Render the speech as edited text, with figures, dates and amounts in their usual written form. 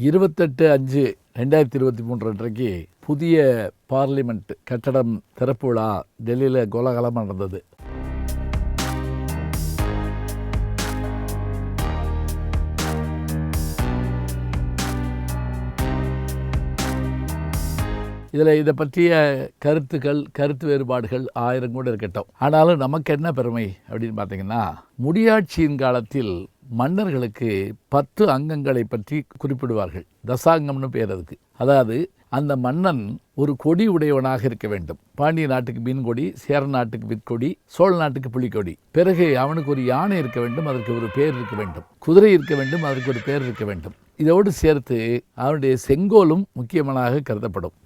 28/5/2023 அன்றைக்கு புதிய பார்லிமெண்ட் கட்டடம் திறப்பு விழா டெல்லியில் கோலாகலமாக நடந்தது. இதை பற்றிய கருத்து வேறுபாடுகள் 1000 கூட இருக்கட்டும். ஆனாலும் நமக்கு என்ன பெருமை அப்படின்னு பார்த்தீங்கன்னா, முடியாட்சியின் காலத்தில் மன்னர்களுக்கு 10 அங்கங்களை பற்றி குறிப்பிடுவார்கள். தசாங்கம்னு பேர் அதுக்கு. அதாவது அந்த மன்னன் ஒரு கொடி உடையவனாக இருக்க வேண்டும். பாண்டிய நாட்டுக்கு மீன்கொடி, சேர நாட்டுக்கு விற்கொடி, சோழ நாட்டுக்கு புலிக்கொடி. பிறகு அவனுக்கு ஒரு யானை இருக்க வேண்டும், அதற்கு ஒரு பேர் இருக்க வேண்டும். குதிரை இருக்க வேண்டும், அதற்கு ஒரு பேர் இருக்க வேண்டும். இதோடு சேர்த்து அவனுடைய செங்கோலும் முக்கியமானதாக கருதப்படும்.